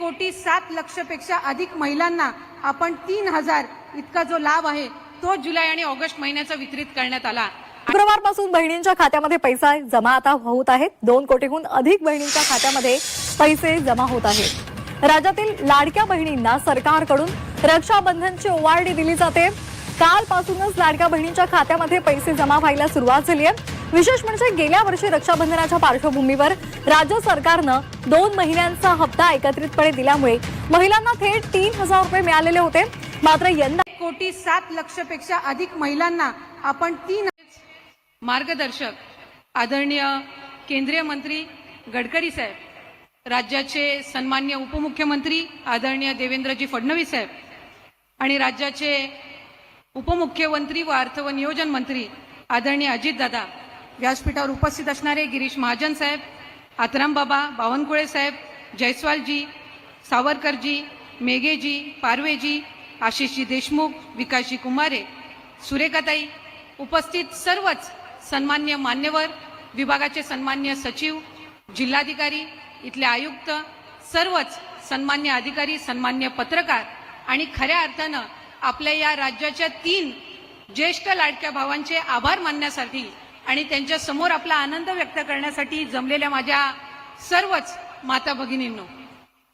1,07,00,000 अधिक महिलांना आपण 3,000 इतका जो लाभ आहे तो जुलै आणि ऑगस्ट महिन्याचा वितरित करण्यात आला। शुक्रवारपासून बहिणींच्या खात्यामध्ये पैसा जमा आता होत आहेत। 2 कोटीहून अधिक बहिणींच्या खात्यामध्ये पैसे जमा होत आहेत। राज्यातील लाडक्या बहिणींना सरकारकडून रक्षाबंधनची ओवाळणी दिली जाते। कालपासूनच लाडक्या बहिणींच्या खात्यामध्ये पैसे जमा व्हायला सुरुवात झाली आहे। विशेष म्हणजे गेल्या वर्षी रक्षाबंधनाच्या पार्श्वभूमीवर राज्य सरकारनं 2 महिन्यांचा हप्ता एकत्रितपणे दिल्यामुळे महिलांना थेट 3,000 रुपये मिळालेले होते। मात्र यंदा 1,07,00,000 अधिक महिलांना आपण 3 मार्गदर्शक आदरणीय केंद्रीय मंत्री गडकरी साहेब, राज्याचे सन्मान्य उपमुख्यमंत्री आदरणीय देवेंद्रजी फडणवीस साहेब आणि राज्याचे उपमुख्यमंत्री व अर्थ व नियोजन मंत्री आदरणीय अजितदादा, व्यासपीठावर उपस्थित असणारे गिरीश महाजन साहेब, आतराम बाबा, बावनकुळे साहेब, जयस्वालजी, सावरकरजी, मेघेजी, पारवेजी, आशिषजी देशमुख, विकासजी कुमारे, सुरेखाताई, उपस्थित सर्वच सन्मान्य मान्यवर, विभागाचे सन्मान्य सचिव, जिल्हाधिकारी, इथले आयुक्त, सर्वच सन्मान्य अधिकारी, सन्मान्य पत्रकार आणि खऱ्या अर्थानं आपल्या या राज्याच्या 3 ज्येष्ठ लाडक्या भावांचे आभार मानण्यासाठी आणि त्यांच्या समोर आपला आनंद व्यक्त करण्यासाठी जमलेल्या माझ्या सर्वच माता भगिनींनो,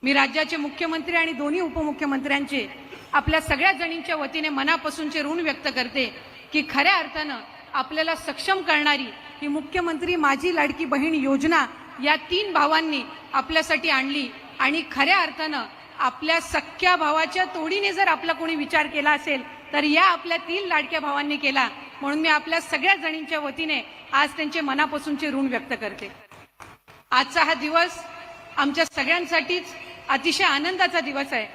मी राज्याचे मुख्यमंत्री आणि दोन्ही उपमुख्यमंत्र्यांचे आपल्या सगळ्या जणींच्या वतीने मनापासूनचे ऋण व्यक्त करते की खऱ्या अर्थानं आपल्याला सक्षम करणारी ही मुख्यमंत्री माझी लाडकी बहीण योजना या 3 भावांनी आपल्यासाठी आणली आणि खऱ्या अर्थानं आपल्या सख्या भावाच्या तोडीने जर आपला कोणी विचार केला असेल तर या आपल्या 3 लाडक्या भावांनी केला। म्हणून मी आपल्या सगळ्या जणींच्या वतीने आज त्यांचे मनापासूनचे ऋण व्यक्त करते। आजचा हा दिवस आमच्या सगळ्यांसाठीच अतिशय आनंदाचा दिवस आहे,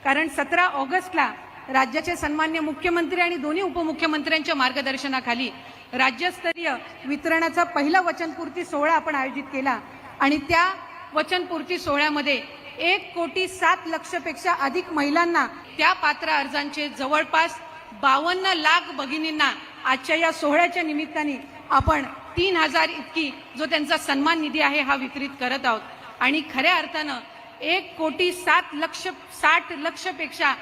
कारण 17 ऑगस्टला राज्याचे सन्मान्य मुख्यमंत्री आणि दोन्ही उपमुख्यमंत्र्यांच्या मार्गदर्शनाखाली राज्यस्तरीय वितरणाचा पहिला वचनपूर्ती सोहळा आपण आयोजित केला आणि त्या वचनपूर्ती सोहळ्यामध्ये 1,07,00,000 अधिक महिलांना त्या पात्र अर्जांचे जवळपास 52 लाख भगिनींना आजच्या या सोहळ्याच्या निमित्ताने आपण 3,000 इतकी जो त्यांचा सन्मान निधी आहे हा वितरित करत आहोत आणि खऱ्या अर्थानं 1,60,00,000 पेक्षा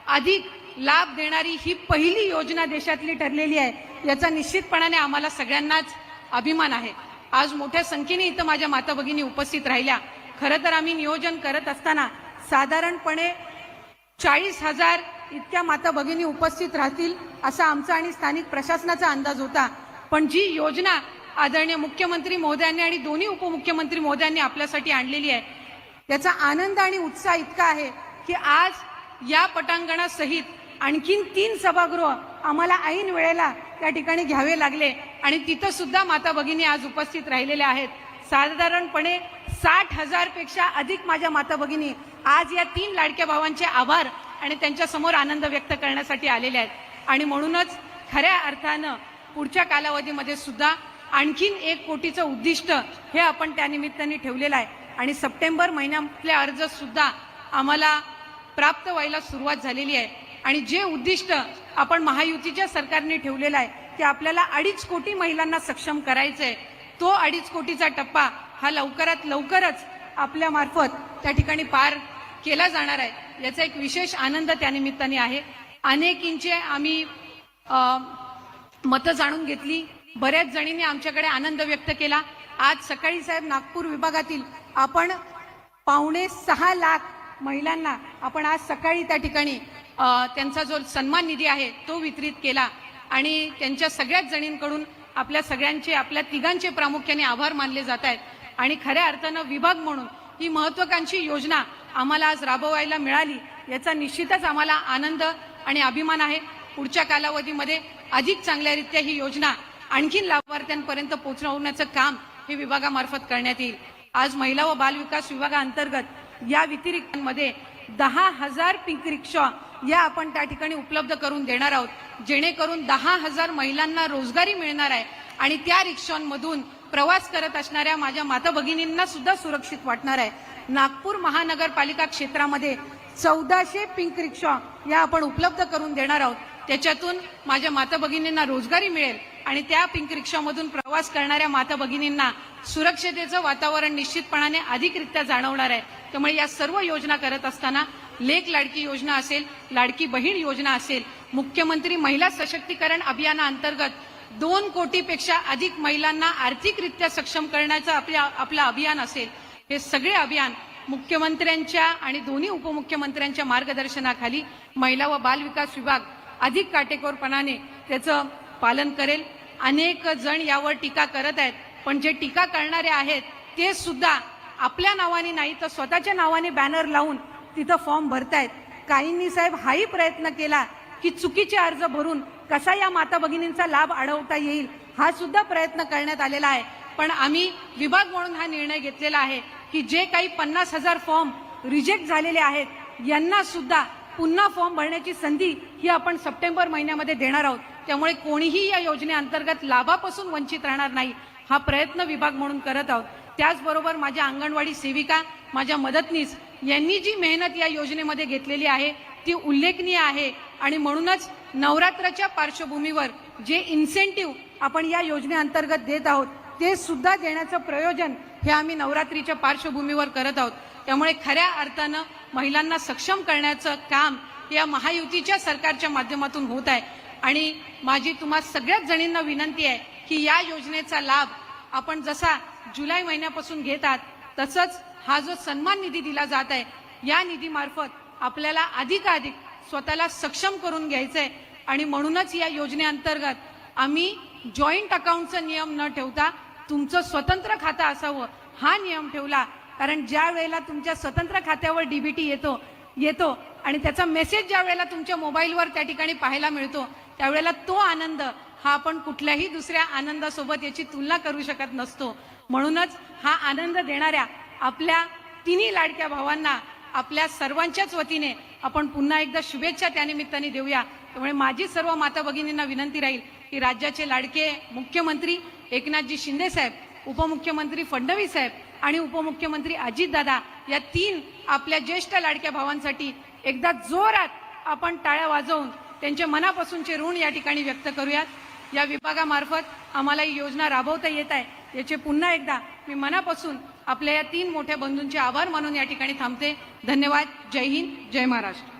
अधिक लाभ देणारी ही पहिली योजना देशातली ठरलेली आहे। याचा निश्चितपणाने आम्हाला सगळ्यांनाच अभिमान आहे। आज मोठ्या संख्येने इथं माझ्या माता भगिनी उपस्थित राहिल्या। खरं तर आम्ही नियोजन करत असताना साधारणपणे 40,000 इतक्या माता भगिनी उपस्थित राहतील असा आमचा आणि स्थानिक प्रशासनाचा अंदाज होता, पण जी योजना आदरणीय मुख्यमंत्री महोदयांनी आणि दोन्ही उपमुख्यमंत्री महोदयांनी आपल्यासाठी आणलेली आहे त्याचा आनंद आणि उत्साह इतका आहे की आज या पटांगणासहित आणखीन 3 सभागृह आम्हाला ऐन वेळेला त्या ठिकाणी घ्यावे लागले आणि तिथं सुद्धा माता भगिनी आज उपस्थित राहिलेल्या आहेत। साधारणपणे 60,000 पेक्षा अधिक माझ्या माता भगिनी आज या 3 लाडक्या भावांचे आभार आणि त्यांच्या समोर आनंद व्यक्त करण्यासाठी आलेले आहेत आणि म्हणूनच खऱ्या अर्थानं पुढच्या कालावधीमध्ये सुद्धा आणखीन 1 कोटीचं उद्दिष्ट हे आपण त्या निमित्ताने ठेवलेलं आहे आणि सप्टेंबर महिन्यातले अर्ज सुद्धा आम्हाला प्राप्त व्हायला सुरुवात झालेली आहे आणि जे उद्दिष्ट आपण महायुतीच्या सरकारने ठेवलेलं आहे की आपल्याला 2.5 कोटी महिलांना सक्षम करायचं आहे, तो 2.5 कोटीचा टप्पा हा लवकरात लवकरच आपल्या मार्फत त्या ठिकाणी पार केला जाणार आहे। याचा एक विशेष आनंद त्या निमित्ताने आहे। अनेकींचे आम्ही मतं जाणून घेतली, बऱ्याच जणींनी आमच्याकडे आनंद व्यक्त केला। आज सकाळी साहेब नागपूर विभागातील आपण 5.25 लाख महिलांना आपण आज सकाळी त्या ठिकाणी त्यांचा जो सन्मान निधी आहे तो वितरित केला आणि त्यांच्या सगळ्याच जणींकडून आपल्या सगळ्यांचे आपल्या तिघांचे प्रामुख्याने आभार मानले जात आहेत आणि खऱ्या अर्थानं विभाग म्हणून ही महत्त्वाकांक्षी योजना आम्हाला आज राबवायला मिळाली याचा निश्चितच आम्हाला आनंद आणि अभिमान आहे। पुढच्या कालावधीमध्ये अधिक चांगल्यारीत्या ही योजना आणखीन लाभार्थ्यांपर्यंत पोहोचवण्याचं काम हे विभागामार्फत करण्यात येईल। आज महिला व बाल विकास विभागाअंतर्गत या व्यतिरिक्तमध्ये 10,000 पिंक रिक्षा या आपण त्या ठिकाणी उपलब्ध करून देणार आहोत, जेणेकरून 10,000 महिलांना रोजगारी मिळणार आहे आणि त्या रिक्षांमधून प्रवास करत असणाऱ्या माझ्या माता भगिनींना सुद्धा सुरक्षित वाटणार आहे। नागपूर महानगरपालिका क्षेत्रामध्ये 1400 पिंक रिक्षा या आपण उपलब्ध करून देणार आहोत, त्याच्यातून माझ्या माता भगिनींना रोजगारी मिळेल आणि त्या पिंक रिक्षामधून प्रवास करणाऱ्या माता भगिनींना सुरक्षतेचं वातावरण निश्चितपणाने अधिकरित्या जाणवणार आहे. त्यामुळे या सर्व योजना करत असताना लेक लाडकी योजना असेल, लाडकी बहीण योजना असेल, मुख्यमंत्री महिला सशक्तीकरण अभियानाअंतर्गत 2 कोटीपेक्षा अधिक महिलांना आर्थिकरित्या सक्षम करण्याचं आपलं अभियान असेल, हे सगळे अभियान मुख्यमंत्र्यांच्या आणि दोन्ही उपमुख्यमंत्र्यांच्या मार्गदर्शनाखाली महिला व बाल विकास विभाग अधिक काटेकोरपणाने त्याचं पालन करेल. अनेक जण यावर टीका करत आहेत, पण जे टीका करणारे आहेत ते सुद्धा आपल्या नावाने नाही तर स्वतःच्या नावाने बॅनर लावून तिथं फॉर्म भरतायत. काहींनी साहेब हाही प्रयत्न केला की चुकीचे अर्ज भरून कसा या माता भगिनींचा लाभ अडवता येईल, हा सुद्धा प्रयत्न करण्यात आलेला आहे. पण आम्ही विभाग म्हणून हा निर्णय घेतलेला आहे की जे काही 50,000 फॉर्म रिजेक्ट झालेले आहेत यांना सुद्धा पुन्हा फॉर्म भरण्याची संधी ही आपण सप्टेंबर महिन्यामध्ये देणार आहोत. त्यामुळे कोणीही या योजनेअंतर्गत लाभापासून वंचित राहणार नाही, हा प्रयत्न विभाग म्हणून करत आहोत. त्याचबरोबर माझ्या अंगणवाडी सेविका, माझ्या मदतनीस यांनी जी मेहनत या योजनेमध्ये घेतलेली आहे ती उल्लेखनीय आहे. आणि म्हणूनच नवरात्राच्या पार्श्वभूमीवर जे इन्सेंटिव्ह आपण या योजनेअंतर्गत देत आहोत ते सुद्धा देण्याचं प्रयोजन हे आम्ही नवरात्रीच्या पार्श्वभूमीवर करत आहोत. त्यामुळे खऱ्या अर्थानं महिलांना सक्षम करण्याचं काम या महायुतीच्या सरकारच्या माध्यमातून होत आहे. आणि माझी तुम्हा सगळ्याच जणींना विनंती आहे की या योजनेचा लाभ आपण जसा जुलै महिन्यापासून घेतात तसंच हा जो सन्मान निधी दिला जात आहे या निधीमार्फत आपल्याला अधिकाधिक स्वतःला सक्षम करून घ्यायचंय. आणि म्हणूनच या योजनेअंतर्गत आम्ही जॉईंट अकाउंटचा नियम न ठेवता तुमचं स्वतंत्र खातं असावं हा नियम ठेवला. कारण ज्या वेळेला तुमच्या स्वतंत्र खात्यावर डीबीटी येतो आणि त्याचा मेसेज ज्या वेळेला तुमच्या मोबाईलवर त्या ठिकाणी पाहायला मिळतो त्यावेळेला तो आनंद हा आपण कुठल्याही दुसऱ्या आनंदासोबत याची तुलना करू शकत नसतो. म्हणूनच हा आनंद देणाऱ्या आपल्या तिन्ही लाडक्या भावांना आपल्या सर्वांच्याच वतीने आपण पुन्हा एकदा शुभेच्छा त्यानिमित्ताने देऊया. त्यामुळे माझी सर्व माता भगिनींना विनंती राहील की राज्याचे लाडके मुख्यमंत्री एकनाथजी शिंदे साहेब, उपमुख्यमंत्री फडणवीस साहेब आणि उपमुख्यमंत्री अजितदादा या 3 आपल्या ज्येष्ठ लाडक्या भावांसाठी एकदा जोरात आपण टाळ्या वाजवून त्यांच्या मनापासूनचे ऋण या ठिकाणी व्यक्त करूयात. या विभागामार्फत आम्हाला ही योजना राबवता येत आहे याचे पुन्हा एकदा मी मनापासून आपल्या या 3 मोठ्या बंधूंचे आभार मानून या ठिकाणी थांबते. धन्यवाद. जय हिंद, जय महाराष्ट्र.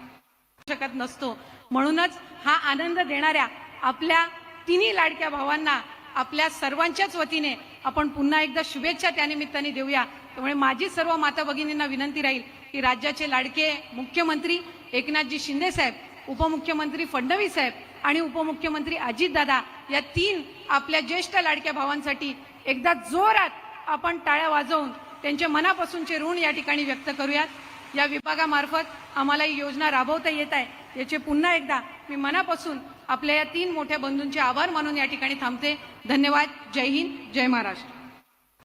शकत नसतो. म्हणूनच हा आनंद देणाऱ्या आपल्या तिन्ही लाडक्या भावांना आपल्या सर्वांच्याच वतीने आपण पुन्हा एकदा शुभेच्छा त्यानिमित्ताने देऊया. त्यामुळे माझी सर्व माता भगिनींना विनंती राहील की राज्याचे लाडके मुख्यमंत्री एकनाथजी शिंदे साहेब, उपमुख्यमंत्री फडणवीस साहेब आणि उपमुख्यमंत्री अजितदादा या 3 आपल्या ज्येष्ठ लाडक्या भावांसाठी एकदा जोरात आपण टाळ्या वाजवून त्यांच्या मनापासूनचे ऋण या ठिकाणी व्यक्त करूयात. या विभागामार्फत आम्हाला ही योजना राबवता येत आहे याचे पुन्हा एकदा मी मनापासून आपल्या या 3 मोठ्या बंधूंचे आभार मानून या ठिकाणी थांबते. धन्यवाद. जय हिंद, जय महाराष्ट्र.